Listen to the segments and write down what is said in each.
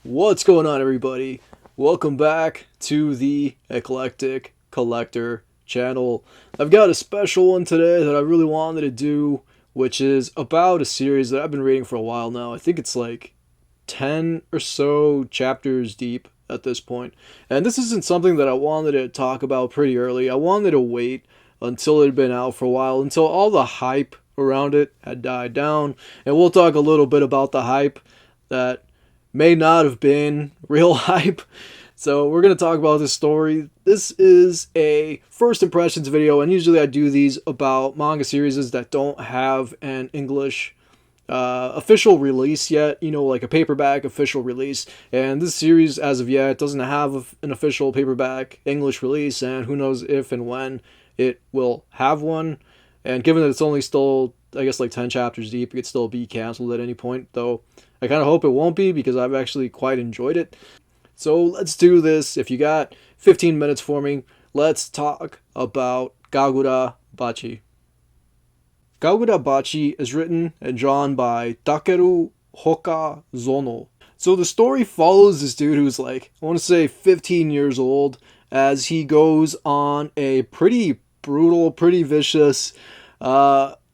What's going on, everybody? Welcome back to the Eclectic Collector channel. I've got a special one today that I really wanted to do, which is about a series that I've been reading for a while now. I think it's like 10 or so chapters deep at this point. And this isn't something that I wanted to talk about pretty early. I wanted to wait until it had been out for a while, until all the hype around it had died down. And we'll talk a little bit about the hype that may not have been real hype. So we're going to talk about this story. This is a first impressions video, and usually I do these about manga series that don't have an English official release yet, like a paperback official release. And this series, as of yet, doesn't have an official paperback English release, and who knows if and when it will have one. And given that it's only still, I guess, like 10 chapters deep, it could still be canceled at any point, though I kind of hope it won't be because I've actually quite enjoyed it. So let's do this. If you got 15 minutes for me, let's talk about Kagurabachi. Kagurabachi is written and drawn by Takeru Hokazono. So the story follows this dude who's like, I want to say 15 years old, as he goes on a pretty brutal, pretty vicious,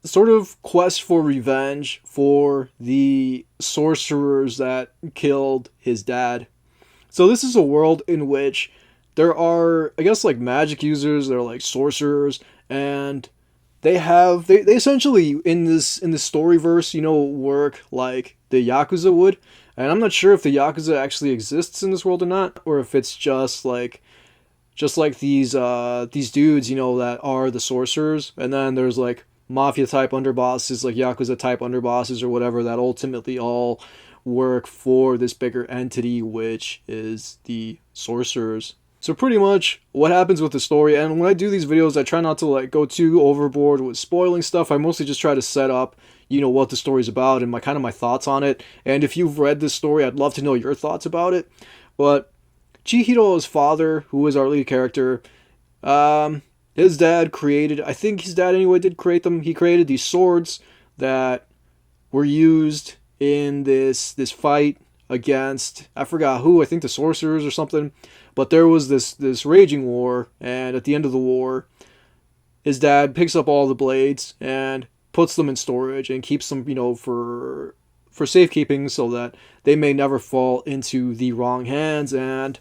sort of quest for revenge for the sorcerers that killed his dad. So this is a world in which there are, I guess, like magic users, they're like sorcerers, and they essentially in this storyverse, work like the Yakuza would. And I'm not sure if the Yakuza actually exists in this world or not, or if it's just like these dudes, that are the sorcerers, and then there's like mafia type underbosses, like Yakuza type underbosses or whatever, that ultimately all work for this bigger entity, which is the sorcerers. So pretty much what happens with the story, and when I do these videos, I try not to like go too overboard with spoiling stuff. I mostly just try to set up, what the story's about and my thoughts on it. And if you've read this story, I'd love to know your thoughts about it. But Chihiro's father, who is our lead character, his dad created, I think his dad anyway did create them. He created these swords that were used in this fight against, I forgot who, I think the sorcerers or something. But there was this raging war, and at the end of the war, his dad picks up all the blades and puts them in storage and keeps them, for safekeeping, so that they may never fall into the wrong hands. And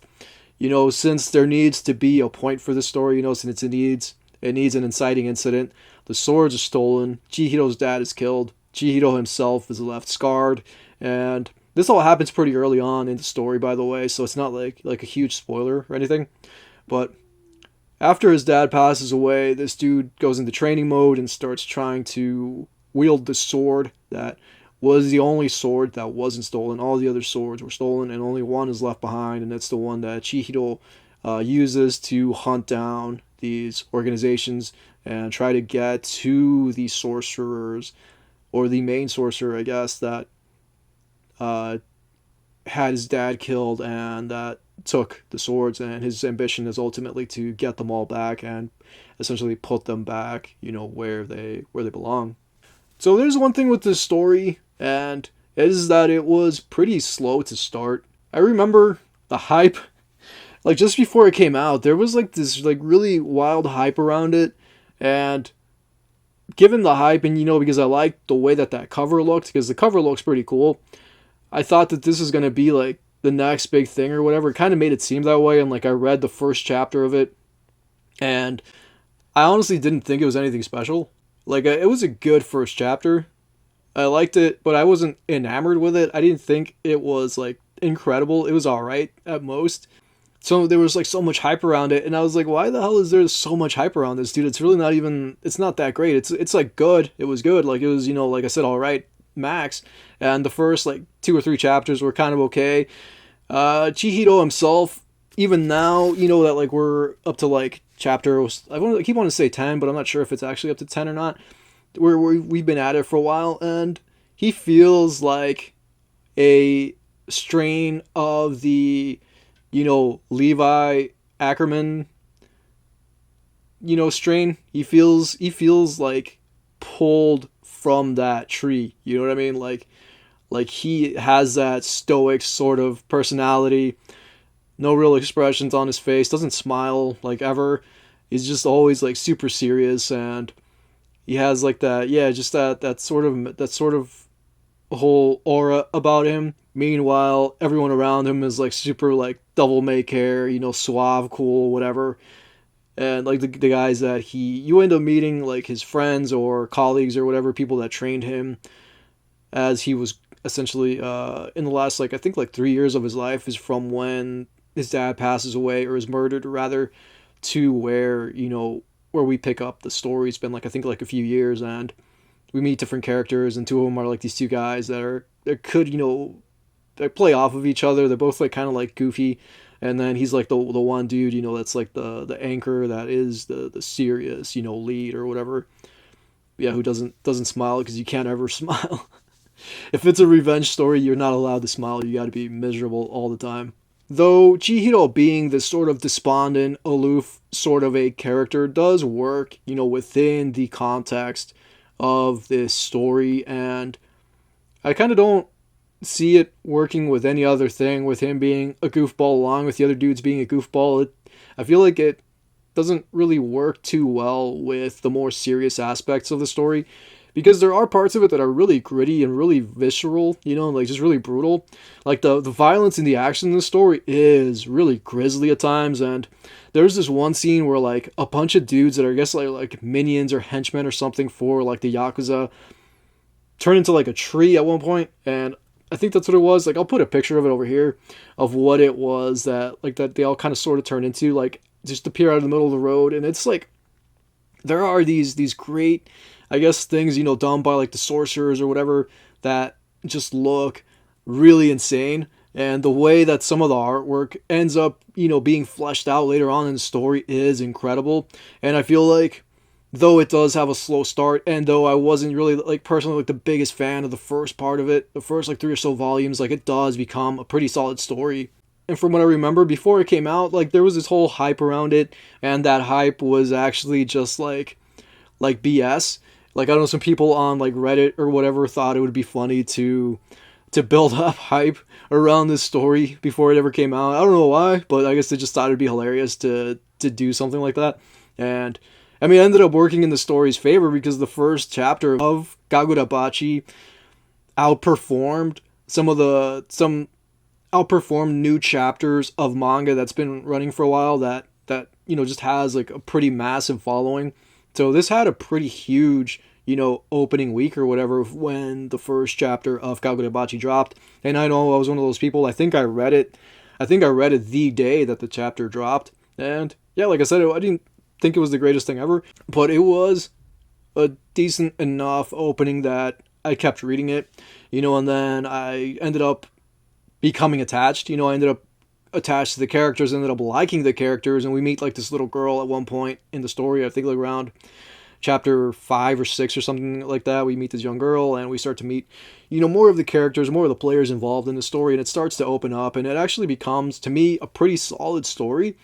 since there needs to be a point for the story, since it needs an inciting incident, the swords are stolen, Chihiro's dad is killed, Chihiro himself is left scarred, and this all happens pretty early on in the story, by the way, so it's not like a huge spoiler or anything. But after his dad passes away, this dude goes into training mode and starts trying to wield the sword that was the only sword that wasn't stolen. All the other swords were stolen, and only one is left behind, and it's the one that Chihiro uses to hunt down these organizations and try to get to the sorcerers, or the main sorcerer, I guess, that had his dad killed and that took the swords. And his ambition is ultimately to get them all back and essentially put them back, where they belong. So there's one thing with this story, and it is that it was pretty slow to start. I remember the hype, like just before it came out, there was like this like really wild hype around it. And given the hype, and because I liked the way that cover looked, because the cover looks pretty cool, I thought that this was going to be like the next big thing or whatever. It kind of made it seem that way. And like I read the first chapter of it, and I honestly didn't think it was anything special. Like, it was a good first chapter. I liked it, but I wasn't enamored with it. I didn't think it was, like, incredible. It was alright at most. So there was, like, so much hype around it, and I was like, why the hell is there so much hype around this, dude? It's really not even, it's not that great. It's like, good. It was good. Like, it was, like I said, alright, max. And the first, like, 2 or 3 chapters were kind of okay. Chihiro himself, even now, that, like, we're up to, like, chapter, I keep wanting to say 10, but I'm not sure if it's actually up to 10 or not. We've been at it for a while, and he feels like a strain of the, Levi Ackerman, strain. He feels like pulled from that tree. You know what I mean? Like Like, he has that stoic sort of personality, no real expressions on his face, doesn't smile like ever. He's just always like super serious, and he has like that, yeah, just that sort of whole aura about him. Meanwhile, everyone around him is like super like devil may care, suave, cool, whatever. And like the guys that you end up meeting, like his friends or colleagues or whatever, people that trained him as he was essentially in the last, like, I think like 3 years of his life is from when his dad passes away or is murdered rather, to where we pick up the story. It's been like, I think like a few years, and we meet different characters, and two of them are like these two guys that could, they play off of each other. They're both like kind of like goofy, and then he's like the one dude, that's like the anchor, that is the serious, lead or whatever. Yeah, who doesn't smile, because you can't ever smile. If it's a revenge story, you're not allowed to smile. You got to be miserable all the time. Though Chihiro being this sort of despondent, aloof sort of a character does work, within the context of this story, and I kind of don't see it working with any other thing, with him being a goofball along with the other dudes being a goofball. I feel like it doesn't really work too well with the more serious aspects of the story, because there are parts of it that are really gritty and really visceral, like just really brutal. Like the violence and the action in the story is really grisly at times, and there's this one scene where like a bunch of dudes that are, I guess, like minions or henchmen or something for like the Yakuza turn into like a tree at one point, and I think that's what it was. Like, I'll put a picture of it over here of what it was that they all kind of sort of turn into, like just appear out of the middle of the road. And it's like, there are these great, I guess, things, done by like the sorcerers or whatever, that just look really insane. And the way that some of the artwork ends up, being fleshed out later on in the story is incredible. And I feel like, though it does have a slow start, and though I wasn't really, like, personally, like, the biggest fan of the first part of it, the first, like, 3 or so volumes, like, it does become a pretty solid story. And from what I remember, before it came out, like, there was this whole hype around it, and that hype was actually just, like BS. Like, I don't know, some people on, like, Reddit or whatever thought it would be funny to build up hype around this story before it ever came out. I don't know why, but I guess they just thought it'd be hilarious to do something like that. And I mean, it ended up working in the story's favor, because the first chapter of Kagurabachi outperformed some outperformed new chapters of manga that's been running for a while, that just has like a pretty massive following. So this had a pretty huge, opening week or whatever when the first chapter of Kagurabachi dropped. And I know I was one of those people. I think I read it the day that the chapter dropped. And yeah, like I said, I didn't think it was the greatest thing ever, but it was a decent enough opening that I kept reading it, and then I ended up becoming attached. I ended up attached to the characters, ended up liking the characters, and we meet like this little girl at one point in the story. I think like around chapter 5 or 6 or something like that. We meet this young girl, and we start to meet, more of the characters, more of the players involved in the story, and it starts to open up, and it actually becomes, to me, a pretty solid story.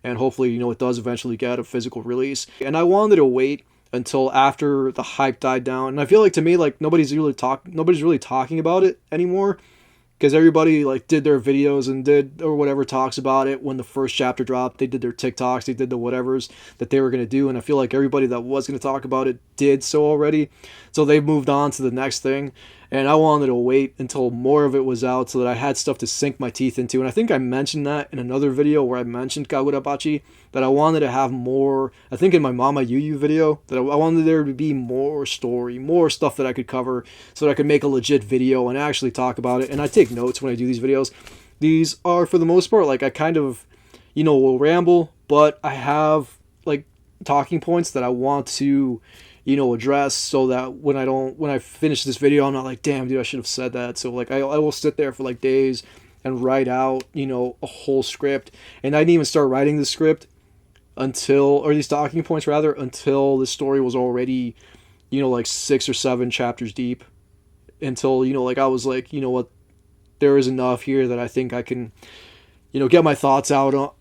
And hopefully, it does eventually get a physical release. And I wanted to wait until after the hype died down. And I feel like, to me, like, nobody's really talking about it anymore, because everybody like did their videos and did or whatever talks about it when the first chapter dropped. They did their TikToks, they did the whatevers that they were going to do, and I feel like everybody that was going to talk about it did so already. So they've moved on to the next thing, and I wanted to wait until more of it was out so that I had stuff to sink my teeth into. And I think I mentioned that in another video where I mentioned Kagurabachi, that I wanted to have more, I think in my Mama Yu video, that I wanted there to be more story, more stuff that I could cover so that I could make a legit video and actually talk about it. And I take notes when I do these videos. These are, for the most part, like, I kind of, will ramble, but I have like talking points that I want to, address, so that when I finish this video, I'm not like, damn dude, I should have said that. So like, I will sit there for like days and write out, a whole script. And I didn't even start writing the script or these talking points rather, until the story was already, like 6 or 7 chapters deep. Until, like, I was like, what, there is enough here that I think I can, get my thoughts out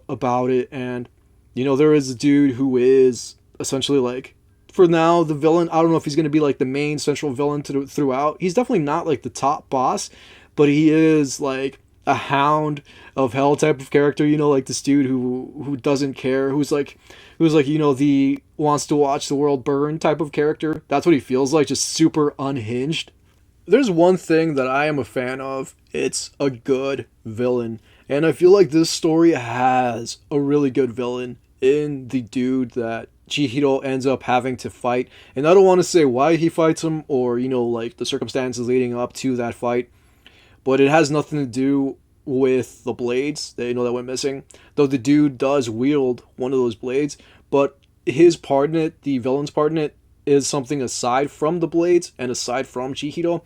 about it. And, there is a dude who is essentially like for now, the villain, I don't know if he's going to be like the main central villain throughout. He's definitely not like the top boss, but he is like a hound of hell type of character, like this dude who doesn't care, who's like, the wants to watch the world burn type of character. That's what he feels like, just super unhinged. There's one thing that I am a fan of. It's a good villain. And I feel like this story has a really good villain in the dude that Chihiro ends up having to fight. And I don't want to say why he fights him or, like the circumstances leading up to that fight. But it has nothing to do with the blades that went missing. Though the dude does wield one of those blades. But his part in it, the villain's part in it, is something aside from the blades and aside from Chihiro.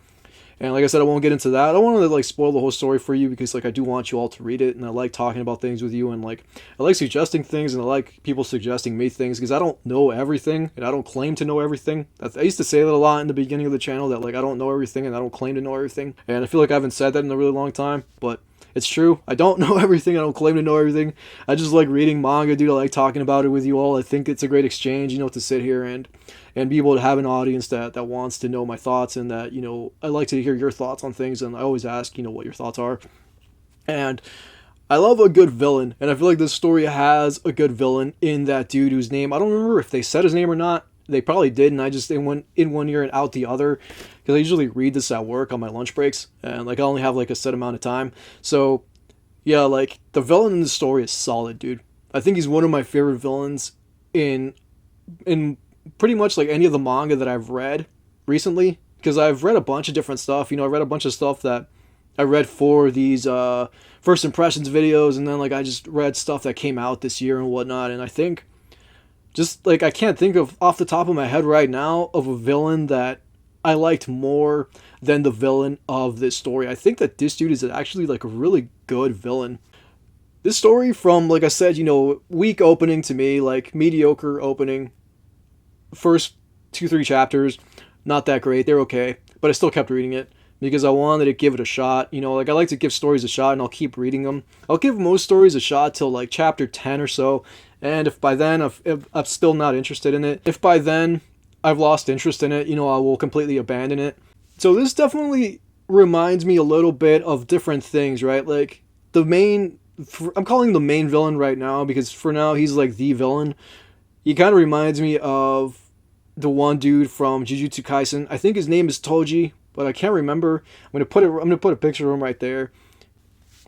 And like I said, I won't get into that. I don't want to like spoil the whole story for you because like I do want you all to read it, and I like talking about things with you, and like I like suggesting things, and I like people suggesting me things because I don't know everything and I don't claim to know everything. I used to say that a lot in the beginning of the channel, that like I don't know everything and I don't claim to know everything. And I feel like I haven't said that in a really long time, but it's true. I don't know everything. I don't claim to know everything. I just like reading manga, dude. I like talking about it with you all. I think it's a great exchange, to sit here and be able to have an audience that wants to know my thoughts, and that, I like to hear your thoughts on things, and I always ask, what your thoughts are. And I love a good villain, and I feel like this story has a good villain in that dude whose name, I don't remember if they said his name or not. They probably did, and I just went in one ear and out the other, because I usually read this at work on my lunch breaks, and like I only have like a set amount of time. So yeah, like the villain in the story is solid, dude. I think he's one of my favorite villains in pretty much like any of the manga that I've read recently, because I've read a bunch of different stuff. I read a bunch of stuff that I read for these first impressions videos, and then like I just read stuff that came out this year and whatnot. And I think just like I can't think of off the top of my head right now of a villain that I liked more than the villain of this story. I think that this dude is actually like a really good villain. This story, from like I said, weak opening to me, like mediocre opening. First 2-3 chapters, not that great. They're okay, but I still kept reading it because I wanted to give it a shot. Like I like to give stories a shot, and I'll keep reading them. I'll give most stories a shot till like chapter 10 or so, and if by then if I'm still not interested in it, if by then I've lost interest in it, I will completely abandon it. So this definitely reminds me a little bit of different things, right? Like I'm calling the main villain right now because for now he's like the villain. He kind of reminds me of the one dude from Jujutsu Kaisen. I think his name is Toji, but I can't remember. I'm gonna put a picture of him right there,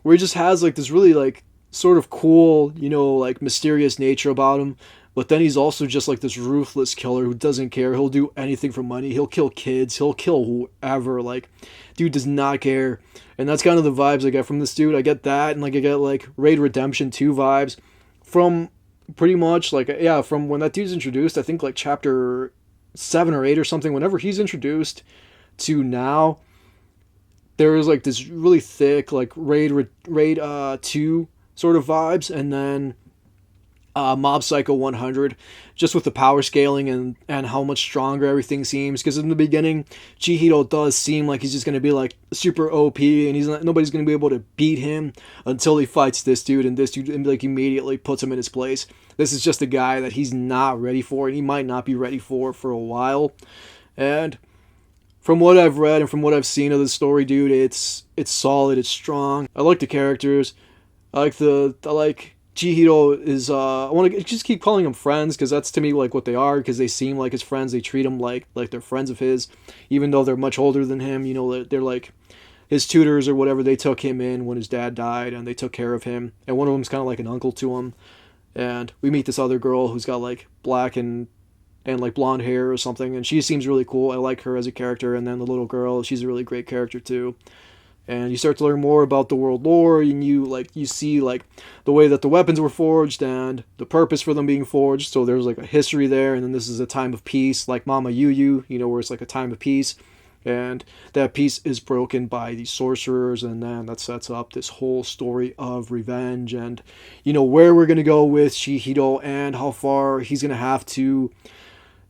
where he just has like this really like sort of cool, like mysterious nature about him. But then he's also just like this ruthless killer who doesn't care. He'll do anything for money. He'll kill kids. He'll kill whoever. Like, dude does not care. And that's kind of the vibes I get from this dude. I get that, and like I get like Raid Redemption 2 vibes from pretty much like, yeah, from when that dude's introduced. I think like chapter 7 or 8 or something. Whenever he's introduced to now, there is like this really thick like Raid 2 sort of vibes, and then Mob Psycho 100, just with the power scaling and how much stronger everything seems. Because in the beginning, Chihiro does seem like he's just going to be like super OP, and nobody's going to be able to beat him until he fights this dude, and this dude like immediately puts him in his place. This is just a guy that he's not ready for, and he might not be ready for a while. And from what I've read and from what I've seen of the story, dude, it's solid, it's strong. I like the characters. I like Chihiro is, I want to just keep calling them friends, because that's to me like what they are, because they seem like his friends. They treat him like they're friends of his, even though they're much older than him. They're like his tutors or whatever. They took him in when his dad died, and they took care of him, and one of them's kind of like an uncle to him. And we meet this other girl who's got like black and like blonde hair or something, and she seems really cool. I like her as a character. And then the little girl, she's a really great character too. And you start to learn more about the world lore, and you see like the way that the weapons were forged and the purpose for them being forged. So there's like a history there, and then this is a time of peace, like Mama Yu, where it's like a time of peace, and that peace is broken by these sorcerers, and then that sets up this whole story of revenge, and where we're gonna go with Chihiro and how far he's gonna have to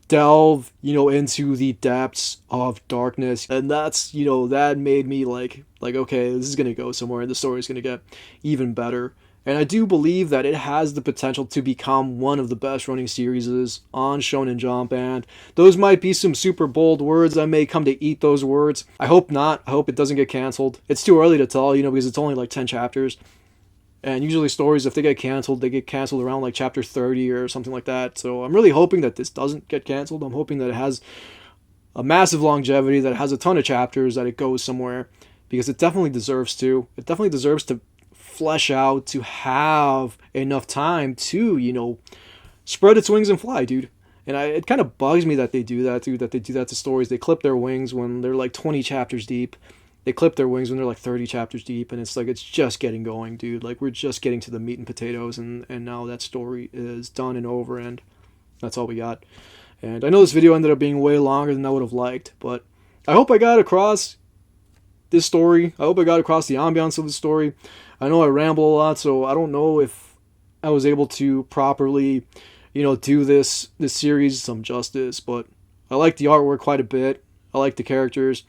delve, into the depths of darkness. And that's, that made me like, okay, this is going to go somewhere, and the story is going to get even better. And I do believe that it has the potential to become one of the best running series on Shonen Jump. And those might be some super bold words. I may come to eat those words. I hope not. I hope it doesn't get canceled. It's too early to tell, because it's only like 10 chapters. And usually stories, if they get canceled, they get canceled around like chapter 30 or something like that. So I'm really hoping that this doesn't get canceled. I'm hoping that it has a massive longevity, that it has a ton of chapters, that it goes somewhere. Because it definitely deserves to. It definitely deserves to flesh out, to have enough time to, spread its wings and fly, dude. And it kind of bugs me that they do that, dude, that they do that to stories. They clip their wings when they're like 20 chapters deep. They clip their wings when they're like 30 chapters deep, and it's like, it's just getting going, dude. Like, we're just getting to the meat and potatoes, and now that story is done and over, and that's all we got. And I know this video ended up being way longer than I would have liked, but I hope I got across this story. I hope I got across the ambiance of the story. I know I ramble a lot, so I don't know if I was able to properly, do this series some justice, but I like the artwork quite a bit. I like the characters.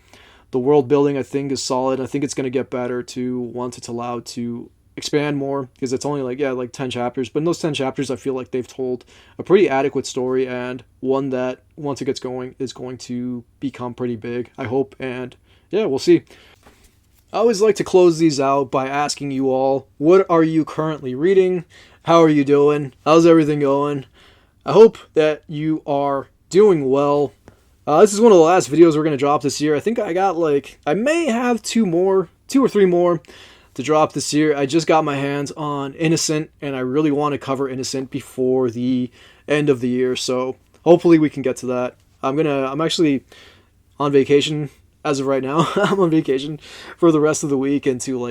The world building, I think, is solid. I think it's going to get better once it's allowed to expand more, because it's only like 10 chapters. But in those 10 chapters, I feel like they've told a pretty adequate story, and one that, once it gets going, is going to become pretty big, I hope. And yeah, we'll see. I always like to close these out by asking you all, what are you currently reading? How are you doing? How's everything going? I hope that you are doing well. This is one of the last videos we're going to drop this year. I think I got I may have two or three more to drop this year. I just got my hands on Innocent, and I really want to cover Innocent before the end of the year. So hopefully we can get to that. I'm actually on vacation. As of right now, I'm on vacation for the rest of the week into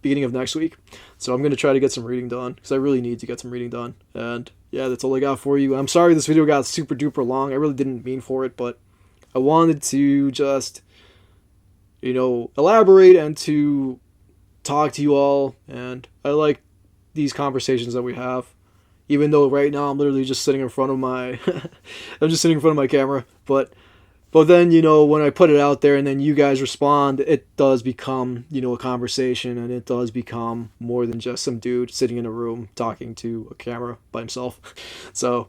beginning of next week. So I'm going to try to get some reading done, because I really need to get some reading done. And yeah, that's all I got for you. I'm sorry this video got super duper long. I really didn't mean for it, but I wanted to just, elaborate and to talk to you all. And I like these conversations that we have, even though right now I'm literally just sitting in front of my, camera, But then, when I put it out there and then you guys respond, it does become, a conversation, and it does become more than just some dude sitting in a room talking to a camera by himself. So,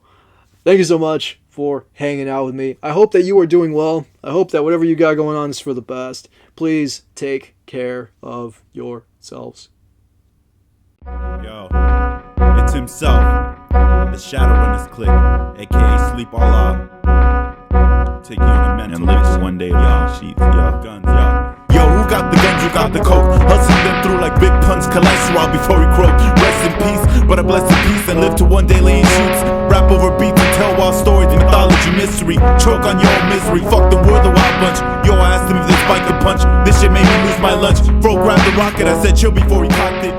thank you so much for hanging out with me. I hope that you are doing well. I hope that whatever you got going on is for the best. Please take care of yourselves. Yo, it's himself, the Shadowrunners clique, aka Sleep All Out. Take you on a mental and live for one day, y'all. Sheets, y'all. Guns, y'all. Yo, who got the guns? Who got the coke? Hustling them through like big punch cholesterol before he croak. Rest in peace, but I bless in peace and live to one day lay in shoots. Rap over beats and tell wild stories, the mythology mystery. Choke on your own misery. Fuck them, we're the wild bunch. Yo, I asked him if this bike could punch. This shit made me lose my lunch. Bro grabbed the rocket, I said chill before he cocked it.